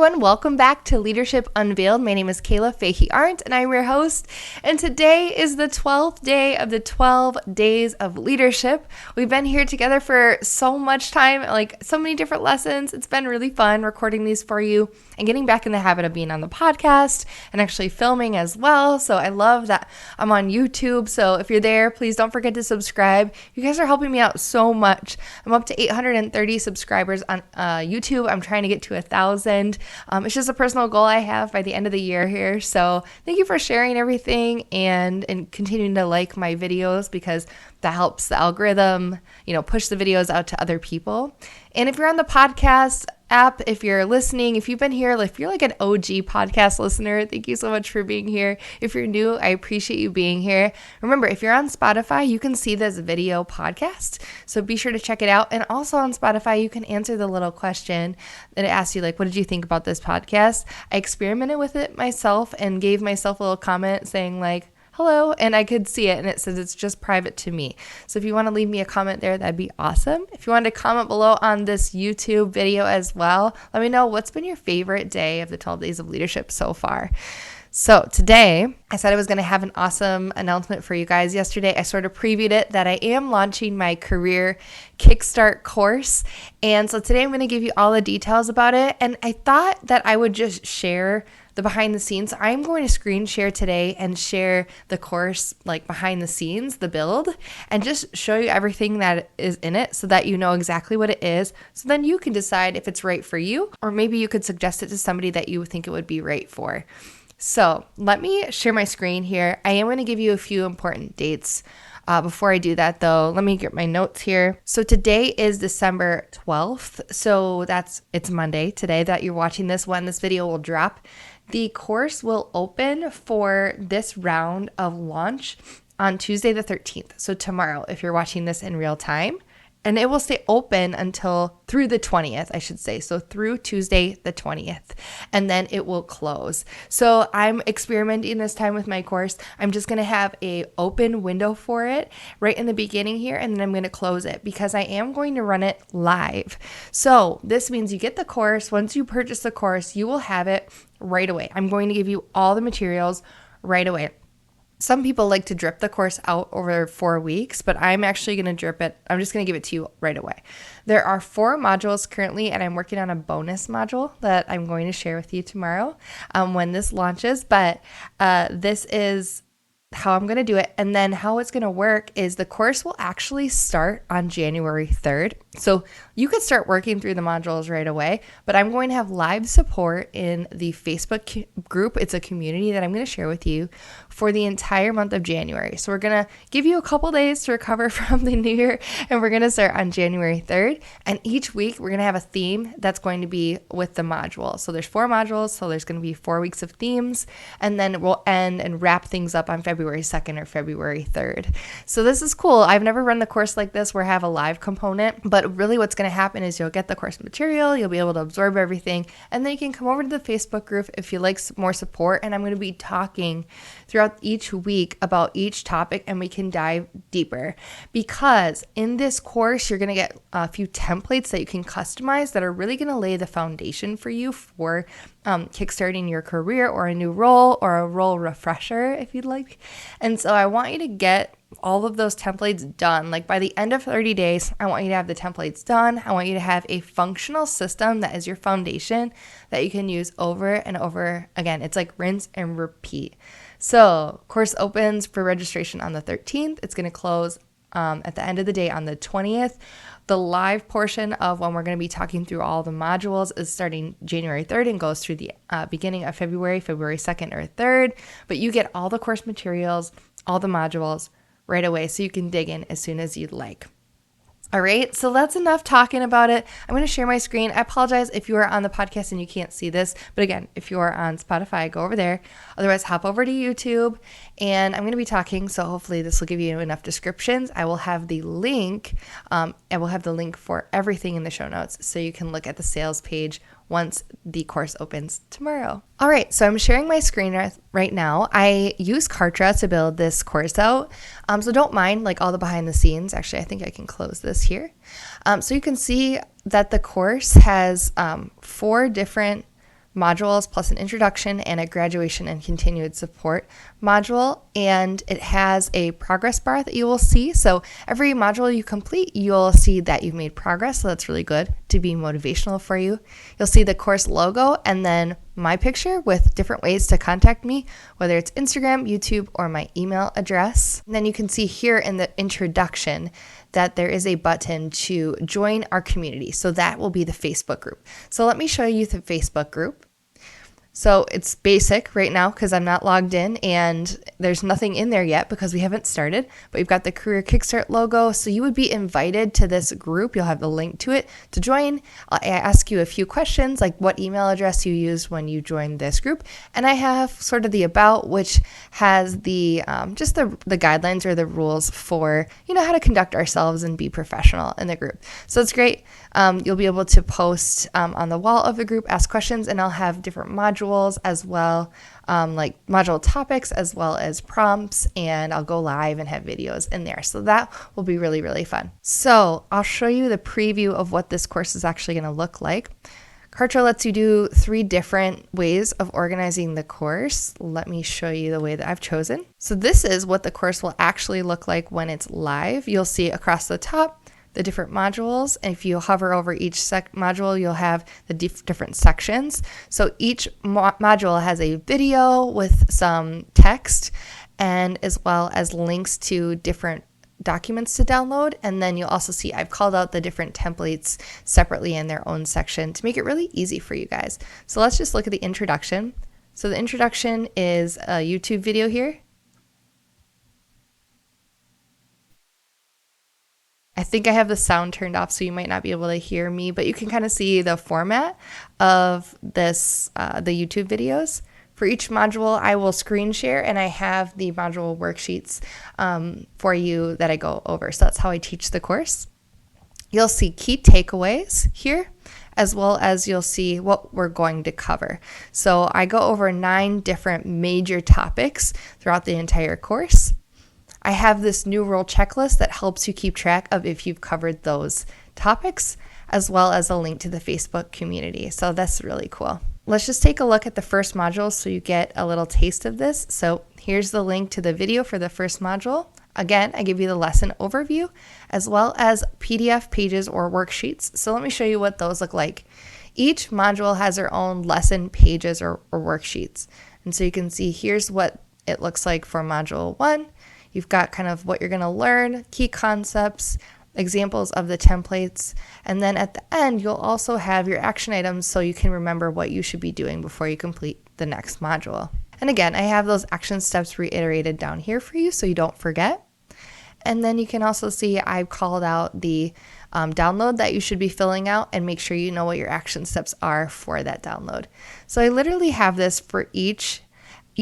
everyone. Welcome back to Leadership Unveiled. My name is Kayla Fahey-Ahrndt, and I'm your host. And today is the 12th day of the 12 days of leadership. We've been here together for so much time, like so many different lessons. It's been really fun recording these for you and getting back in the habit of being on the podcast and actually filming as well. So I love that I'm on YouTube. So if you're there, please don't forget to subscribe. You guys are helping me out so much. I'm up to 830 subscribers on YouTube. I'm trying to get to 1,000. It's just a personal goal I have by the end of the year here. So thank you for sharing everything and continuing to like my videos, because that helps the algorithm, push the videos out to other people. And if you're on the podcast app, if you're listening, if you've been here, if you're like an OG podcast listener, thank you so much for being here. If you're new, I appreciate you being here. Remember, if you're on Spotify, you can see this video podcast. So be sure to check it out. And also on Spotify, you can answer the little question that it asks you, like, what did you think about this podcast? I experimented with it myself and gave myself a little comment saying like, hello, and I could see it, and it says it's just private to me. So if you want to leave me a comment there, that'd be awesome. If you want to comment below on this YouTube video as well, let me know what's been your favorite day of the 12 days of leadership so far. So today, I said I was going to have an awesome announcement for you guys. Yesterday, I sort of previewed it that I am launching my Career Kickstart course. And so today I'm going to give you all the details about it. And I thought that I would just share the behind the scenes. I'm going to screen share today and share the course, like behind the scenes, the build, and just show you everything that is in it so that you know exactly what it is. So then you can decide if it's right for you, or maybe you could suggest it to somebody that you think it would be right for. So let me share my screen here. I am going to give you a few important dates. Before I do that, though, let me get my notes here. So today is December 12th. So it's Monday today that you're watching this, when this video will drop. The course will open for this round of launch on Tuesday the 13th. So tomorrow, if you're watching this in real time. And it will stay open through the 20th, I should say. So through Tuesday the 20th. And then it will close. So I'm experimenting this time with my course. I'm just going to have a open window for it right in the beginning here. And then I'm going to close it because I am going to run it live. So this means you get the course. Once you purchase the course, you will have it right away. I'm going to give you all the materials right away. Some people like to drip the course out over 4 weeks, but I'm actually going to drip it. I'm just going to give it to you right away. There are 4 modules currently, and I'm working on a bonus module that I'm going to share with you tomorrow when this launches. But this is how I'm going to do it. And then how it's going to work is the course will actually start on January 3rd. So you could start working through the modules right away, but I'm going to have live support in the Facebook group. It's a community that I'm going to share with you for the entire month of January. So we're going to give you a couple days to recover from the new year, and we're going to start on January 3rd. And each week we're going to have a theme that's going to be with the module. So there's 4 modules. So there's going to be 4 weeks of themes, and then we'll end and wrap things up on February 2nd or February 3rd. So this is cool. I've never run the course like this where I have a live component, but really what's going to happen is you'll get the course material, you'll be able to absorb everything, and then you can come over to the Facebook group if you like more support. And I'm going to be talking throughout each week about each topic, and we can dive deeper, because in this course, you're going to get a few templates that you can customize that are really going to lay the foundation for you for kickstarting your career or a new role or a role refresher if you'd like. And so I want you to get all of those templates done. Like by the end of 30 days, I want you to have the templates done. I want you to have a functional system that is your foundation that you can use over and over again. It's like rinse and repeat. So course opens for registration on the 13th. It's going to close at the end of the day on the 20th. The live portion of when we're going to be talking through all the modules is starting January 3rd and goes through the beginning of February 2nd or 3rd. But you get all the course materials, all the modules right away, so you can dig in as soon as you'd like. All right, so that's enough talking about it. I'm going to share my screen. I apologize if you are on the podcast and you can't see this. But again, if you are on Spotify, go over there. Otherwise, hop over to YouTube. And I'm going to be talking, so hopefully this will give you enough descriptions. I will have the link. For everything in the show notes, so you can look at the sales page once the course opens tomorrow. All right, so I'm sharing my screen right now. I use Kartra to build this course out, so don't mind like all the behind the scenes. Actually, I think I can close this here. So you can see that the course has 4 different modules plus an introduction and a graduation and continued support module. And it has a progress bar that you will see. So every module you complete, you'll see that you've made progress. So that's really good to be motivational for you. You'll see the course logo and then my picture with different ways to contact me, whether it's Instagram, YouTube, or my email address. And then you can see here in the introduction that there is a button to join our community. So that will be the Facebook group. So let me show you the Facebook group. So it's basic right now because I'm not logged in and there's nothing in there yet because we haven't started, but we've got the Career Kickstart logo. So you would be invited to this group. You'll have the link to it to join. I ask you a few questions like what email address you used when you joined this group. And I have sort of the about, which has the just the guidelines or the rules for, how to conduct ourselves and be professional in the group. So it's great. You'll be able to post on the wall of the group, ask questions, and I'll have different modules as well, like module topics as well as prompts, and I'll go live and have videos in there. So that will be really, really fun. So I'll show you the preview of what this course is actually going to look like. Kartra lets you do 3 different ways of organizing the course. Let me show you the way that I've chosen. So this is what the course will actually look like when it's live. You'll see across the top the different modules. And if you hover over each module, you'll have the different sections. So each module has a video with some text and as well as links to different documents to download. And then you'll also see I've called out the different templates separately in their own section to make it really easy for you guys. So let's just look at the introduction. So the introduction is a YouTube video here. I think I have the sound turned off, so you might not be able to hear me, but you can kind of see the format of this, the YouTube videos. For each module, I will screen share, and I have the module worksheets for you that I go over. So that's how I teach the course. You'll see key takeaways here, as well as you'll see what we're going to cover. So I go over 9 different major topics throughout the entire course. I have this new role checklist that helps you keep track of if you've covered those topics, as well as a link to the Facebook community. So that's really cool. Let's just take a look at the first module so you get a little taste of this. So here's the link to the video for the first module. Again, I give you the lesson overview, as well as PDF pages or worksheets. So let me show you what those look like. Each module has their own lesson pages or worksheets. And so you can see here's what it looks like for module 1. You've got kind of what you're going to learn, key concepts, examples of the templates, and then at the end, you'll also have your action items so you can remember what you should be doing before you complete the next module. And again, I have those action steps reiterated down here for you so you don't forget. And then you can also see I've called out the download that you should be filling out and make sure you know what your action steps are for that download. So I literally have this for each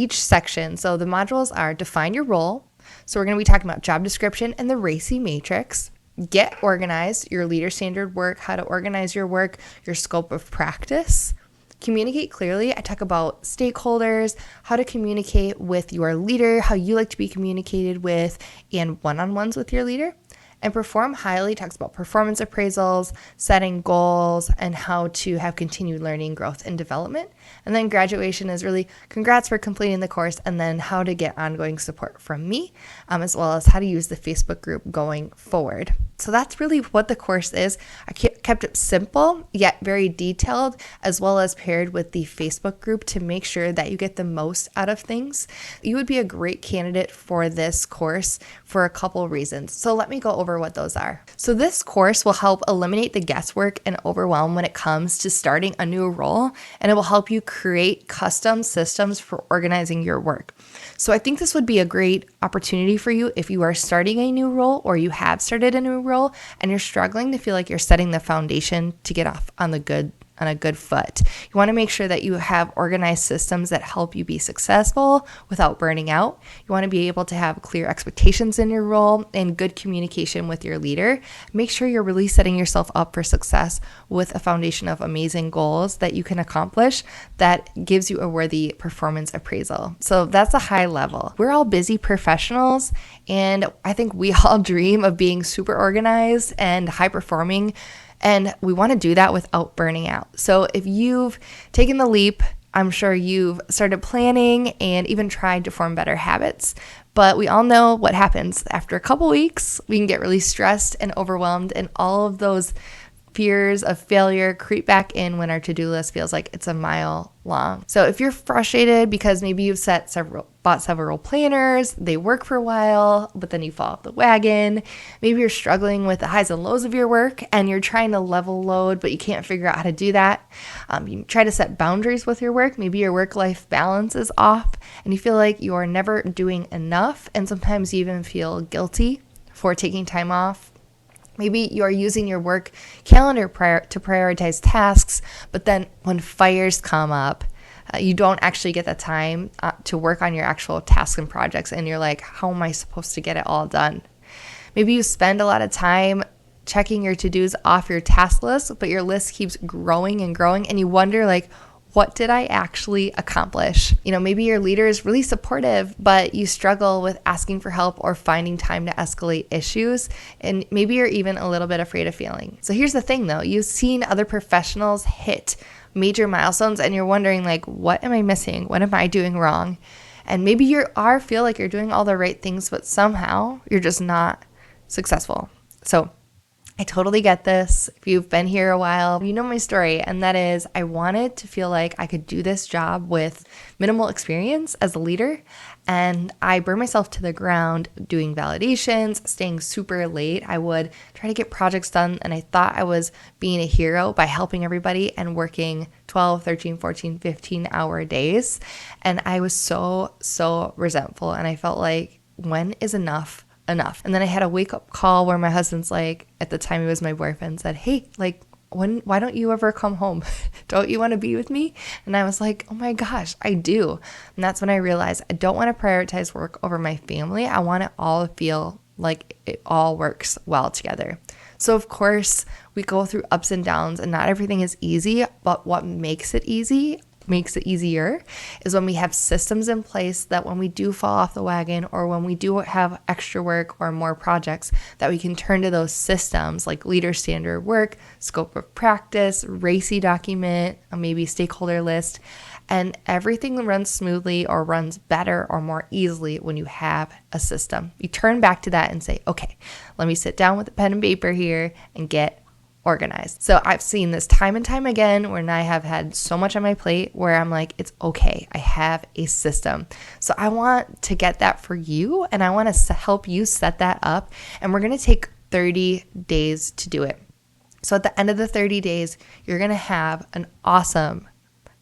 section. So the modules are define your role. So we're going to be talking about job description and the RACI matrix, get organized, your leader standard work, how to organize your work, your scope of practice, communicate clearly. I talk about stakeholders, how to communicate with your leader, how you like to be communicated with, and one-on-ones with your leader. And perform highly talks about performance appraisals, setting goals, and how to have continued learning, growth, and development. And then graduation is really congrats for completing the course, and then how to get ongoing support from me, as well as how to use the Facebook group going forward. So that's really what the course is. I kept it simple, yet very detailed, as well as paired with the Facebook group to make sure that you get the most out of things. You would be a great candidate for this course for a couple reasons. So let me go over what those are. So this course will help eliminate the guesswork and overwhelm when it comes to starting a new role, and it will help you create custom systems for organizing your work. So I think this would be a great opportunity for you if you are starting a new role or you have started a new role and you're struggling to feel like you're setting the foundation to get off on a good foot. You want to make sure that you have organized systems that help you be successful without burning out. You want to be able to have clear expectations in your role and good communication with your leader. Make sure you're really setting yourself up for success with a foundation of amazing goals that you can accomplish that gives you a worthy performance appraisal. So that's a high level. We're all busy professionals, and I think we all dream of being super organized and high performing And we want to do that without burning out. So if you've taken the leap, I'm sure you've started planning and even tried to form better habits. But we all know what happens. After a couple weeks, we can get really stressed and overwhelmed, and all of those fears of failure creep back in when our to-do list feels like it's a mile long. So if you're frustrated because maybe you've bought several planners, they work for a while, but then you fall off the wagon. Maybe you're struggling with the highs and lows of your work and you're trying to level load, but you can't figure out how to do that. You try to set boundaries with your work. Maybe your work-life balance is off and you feel like you're never doing enough, and sometimes you even feel guilty for taking time off. Maybe you're using your work calendar to prioritize tasks, but then when fires come up, you don't actually get the time to work on your actual tasks and projects, and you're like, how am I supposed to get it all done? Maybe you spend a lot of time checking your to-dos off your task list, but your list keeps growing and growing, and you wonder, like, what did I actually accomplish? Maybe your leader is really supportive, but you struggle with asking for help or finding time to escalate issues. And maybe you're even a little bit afraid of failing. So here's the thing though, you've seen other professionals hit major milestones and you're wondering, like, what am I missing? What am I doing wrong? And maybe feel like you're doing all the right things, but somehow you're just not successful. So I totally get this. If you've been here a while, you know my story, and that is I wanted to feel like I could do this job with minimal experience as a leader, and I burned myself to the ground doing validations, staying super late. I would try to get projects done, and I thought I was being a hero by helping everybody and working 12, 13, 14, 15-hour days, and I was so resentful, and I felt like, when is enough? And then I had a wake-up call where my husband's like, at the time he was my boyfriend, said, hey, like, why don't you ever come home? Don't you want to be with me? And I was like, oh my gosh, I do. And that's when I realized I don't want to prioritize work over my family. I want it all to feel like it all works well together. So of course, we go through ups and downs, and not everything is easy, but what makes it easier is when we have systems in place that when we do fall off the wagon or when we do have extra work or more projects, that we can turn to those systems like leader standard work, scope of practice, RACI document, maybe stakeholder list, and everything runs smoothly or runs better or more easily when you have a system. You turn back to that and say, okay, let me sit down with a pen and paper here and get organized. So I've seen this time and time again when I have had so much on my plate where I'm like, it's okay, I have a system. So I want to get that for you, and I want to help you set that up, and we're going to take 30 days to do it. So at the end of the 30 days, you're going to have an awesome,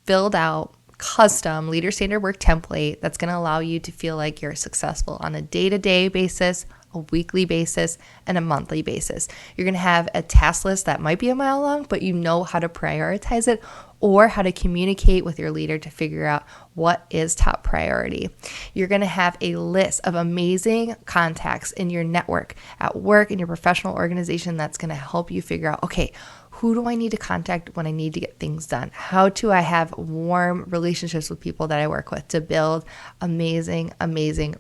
filled out, custom leader standard work template that's going to allow you to feel like you're successful on a day-to-day basis, a weekly basis, and a monthly basis. You're going to have a task list that might be a mile long, but you know how to prioritize it or how to communicate with your leader to figure out what is top priority. You're going to have a list of amazing contacts in your network, at work, in your professional organization that's going to help you figure out, okay, who do I need to contact when I need to get things done? How do I have warm relationships with people that I work with to build amazing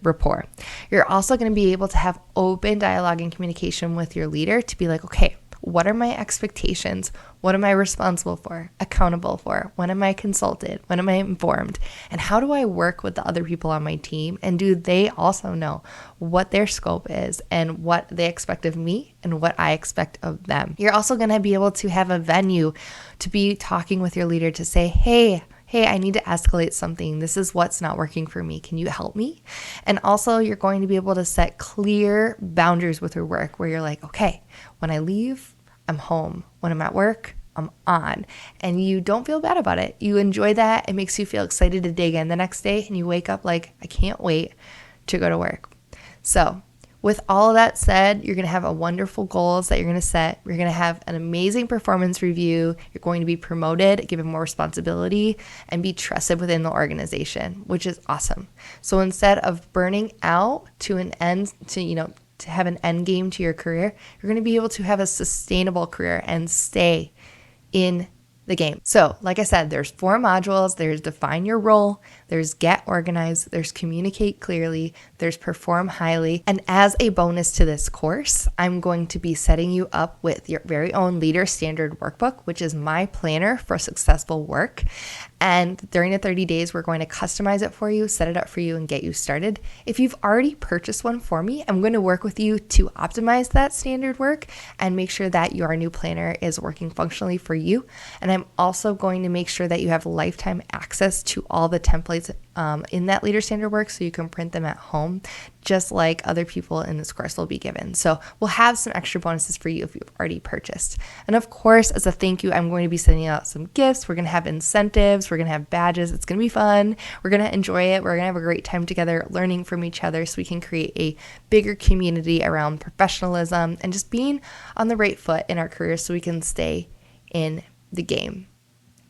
rapport? You're also going to be able to have open dialogue and communication with your leader to be like, okay, what are my expectations? What am I responsible for, accountable for? When am I consulted? When am I informed? And how do I work with the other people on my team? And do they also know what their scope is and what they expect of me and what I expect of them? You're also going to be able to have a venue to be talking with your leader to say, hey, I need to escalate something. This is what's not working for me. Can you help me? And also, you're going to be able to set clear boundaries with your work where you're like, okay, when I leave, I'm home. When I'm at work, I'm on. And you don't feel bad about it. You enjoy that. It makes you feel excited to dig in the next day, and you wake up like, I can't wait to go to work. So with all of that said, you're going to have a wonderful goals that you're going to set. You're going to have an amazing performance review. You're going to be promoted, given more responsibility, and be trusted within the organization, which is awesome. So instead of burning out to an end, to have an end game to your career, you're going to be able to have a sustainable career and stay in the game. So, like I said, there's 4 modules. There's define your role, there's get organized, there's communicate clearly, there's perform highly. And as a bonus to this course, I'm going to be setting you up with your very own Leader Standard Workbook, which is my planner for successful work. And during the 30 days, we're going to customize it for you, set it up for you, and get you started. If you've already purchased one for me, I'm going to work with you to optimize that standard work and make sure that your new planner is working functionally for you. And I'm also going to make sure that you have lifetime access to all the templates in that Leader Standard work so you can print them at home, just like other people in this course will be given. So we'll have some extra bonuses for you if you've already purchased. And of course, as a thank you, I'm going to be sending out some gifts. We're going to have incentives. We're going to have badges. It's going to be fun. We're going to enjoy it. We're going to have a great time together learning from each other so we can create a bigger community around professionalism and just being on the right foot in our careers so we can stay in the game.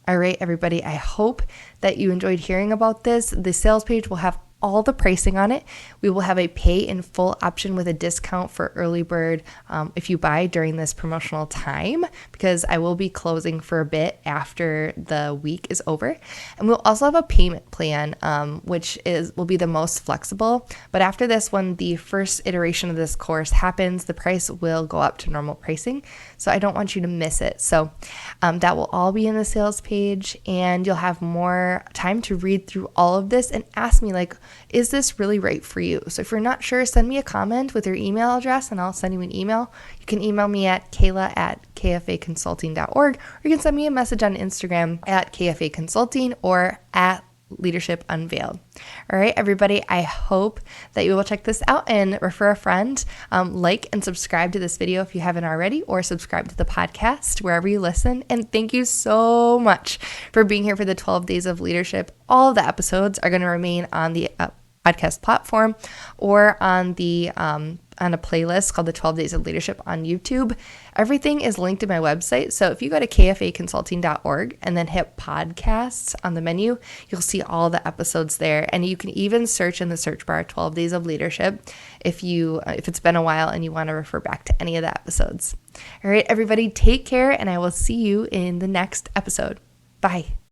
All right, everybody, I hope that you enjoyed hearing about this. The sales page will have all the pricing on it. We will have a pay in full option with a discount for early bird if you buy during this promotional time, because I will be closing for a bit after the week is over. And we'll also have a payment plan, which will be the most flexible. But after this, when the first iteration of this course happens, the price will go up to normal pricing. So I don't want you to miss it. So that will all be in the sales page, and you'll have more time to read through all of this and ask me, like, is this really right for you? So if you're not sure, send me a comment with your email address and I'll send you an email. You can email me at kayla@kfaconsulting.org, or you can send me a message on Instagram at kfaconsulting or at Leadership Unveiled. All right, everybody, I hope that you will check this out and refer a friend. Like and subscribe to this video if you haven't already, or subscribe to the podcast wherever you listen. And thank you so much for being here for the 12 Days of Leadership. All of the episodes are going to remain on the podcast platform or on the on a playlist called the 12 Days of Leadership on YouTube. Everything is linked to my website. So if you go to kfaconsulting.org and then hit podcasts on the menu, you'll see all the episodes there. And you can even search in the search bar 12 Days of Leadership if it's been a while and you want to refer back to any of the episodes. All right, everybody, take care, and I will see you in the next episode. Bye.